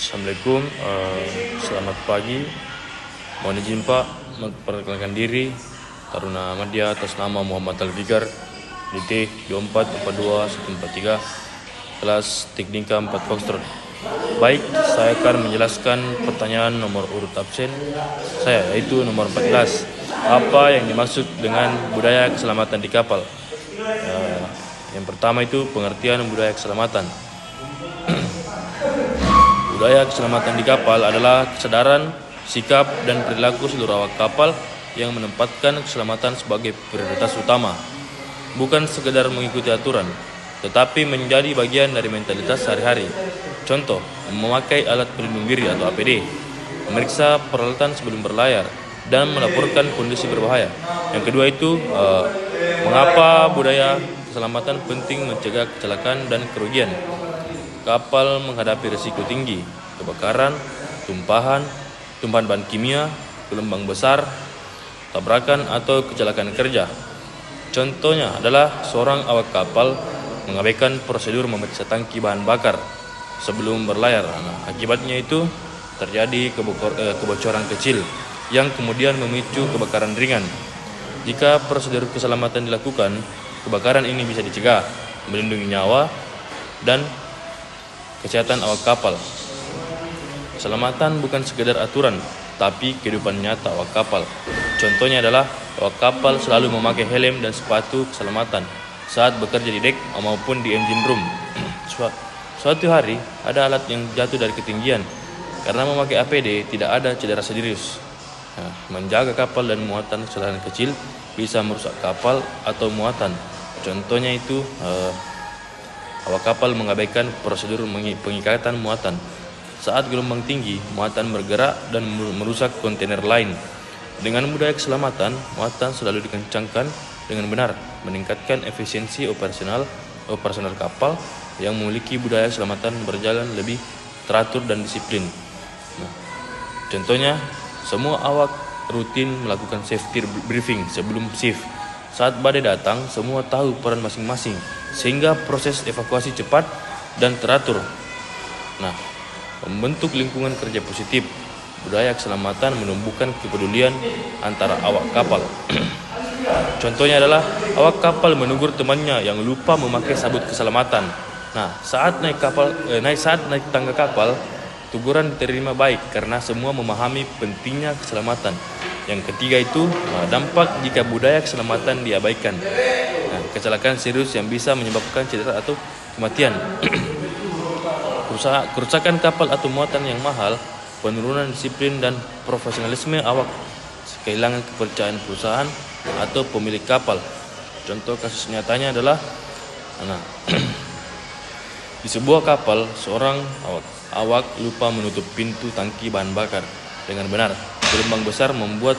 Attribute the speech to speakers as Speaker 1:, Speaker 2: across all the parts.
Speaker 1: Assalamualaikum, selamat pagi. Mohon izin Pak, memperkenalkan diri. Taruna Ahmadiyah atas nama Muhammad Al-Fikar, DT 2442 kelas Teknika 4 Foxtrot. Baik, saya akan menjelaskan pertanyaan nomor urut absen saya, yaitu nomor 14. Apa yang dimaksud dengan budaya keselamatan di kapal? Yang pertama itu pengertian budaya keselamatan. Budaya keselamatan di kapal adalah kesadaran, sikap, dan perilaku seluruh awak kapal yang menempatkan keselamatan sebagai prioritas utama. Bukan sekedar mengikuti aturan, tetapi menjadi bagian dari mentalitas sehari-hari. Contoh, memakai alat pelindung diri atau APD, memeriksa peralatan sebelum berlayar, dan melaporkan kondisi berbahaya. Yang kedua itu, mengapa budaya keselamatan penting mencegah kecelakaan dan kerugian. Kapal menghadapi risiko tinggi, kebakaran, tumpahan bahan kimia, gelombang besar, tabrakan atau kecelakaan kerja. Contohnya adalah seorang awak kapal mengabaikan prosedur memeriksa tangki bahan bakar sebelum berlayar. Akibatnya itu terjadi kebocoran kecil yang kemudian memicu kebakaran ringan. Jika prosedur keselamatan dilakukan, kebakaran ini bisa dicegah, melindungi nyawa dan kesehatan awak kapal. Keselamatan bukan sekedar aturan, tapi kehidupan nyata awak kapal. Contohnya adalah awak kapal selalu memakai helm dan sepatu keselamatan saat bekerja di dek maupun di engine room. Suatu hari ada alat yang jatuh dari ketinggian. Karena memakai APD tidak ada cedera serius. Menjaga kapal dan muatan kesalahan kecil bisa merusak kapal atau muatan. Contohnya itu awak kapal mengabaikan prosedur pengikatan muatan. Saat gelombang tinggi, muatan bergerak dan merusak kontainer lain. Dengan budaya keselamatan, muatan selalu dikencangkan dengan benar, meningkatkan efisiensi operasional kapal yang memiliki budaya keselamatan berjalan lebih teratur dan disiplin. Contohnya, semua awak rutin melakukan safety briefing sebelum shift. Saat badai datang, semua tahu peran masing-masing, sehingga proses evakuasi cepat dan teratur. Membentuk lingkungan kerja positif. Budaya keselamatan menumbuhkan kepedulian antara awak kapal. Contohnya adalah awak kapal menegur temannya yang lupa memakai sabut keselamatan. Saat naik tangga kapal, teguran diterima baik karena semua memahami pentingnya keselamatan. Yang ketiga itu dampak jika budaya keselamatan diabaikan. Kecelakaan serius yang bisa menyebabkan cedera atau kematian. Kerusakan kapal atau muatan yang mahal, penurunan disiplin dan profesionalisme awak, kehilangan kepercayaan perusahaan atau pemilik kapal. Contoh kasus nyatanya adalah di sebuah kapal, seorang awak lupa menutup pintu tangki bahan bakar dengan benar. Gelombang besar membuat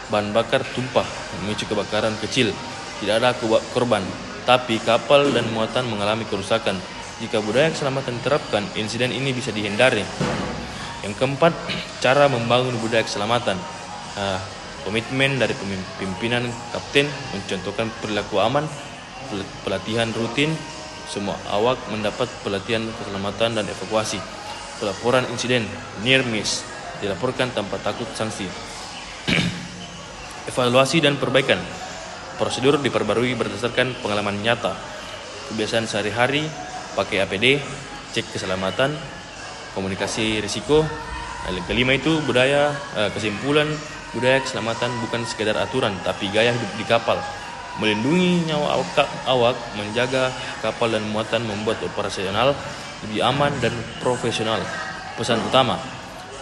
Speaker 1: bahan bakar tumpah, memicu kebakaran kecil. Tidak ada korban, tapi kapal dan muatan mengalami kerusakan. Jika budaya keselamatan diterapkan, insiden ini bisa dihindari. Yang keempat, cara membangun budaya keselamatan. Komitmen dari pimpinan kapten mencontohkan perilaku aman, pelatihan rutin, semua awak mendapat pelatihan keselamatan dan evakuasi. Pelaporan insiden near miss dilaporkan tanpa takut sanksi. Evaluasi dan perbaikan. Prosedur diperbarui berdasarkan pengalaman nyata. Kebiasaan sehari-hari, pakai APD, cek keselamatan, komunikasi risiko. Kelima itu kesimpulan budaya keselamatan bukan sekedar aturan, tapi gaya hidup di kapal. Melindungi nyawa awak, menjaga kapal dan muatan, membuat operasional lebih aman dan profesional. Pesan utama,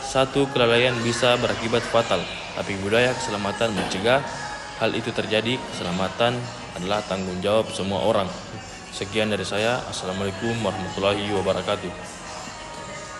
Speaker 1: satu kelalaian bisa berakibat fatal, tapi budaya keselamatan mencegah hal itu terjadi. Keselamatan adalah tanggung jawab semua orang. Sekian dari saya. Assalamualaikum warahmatullahi wabarakatuh.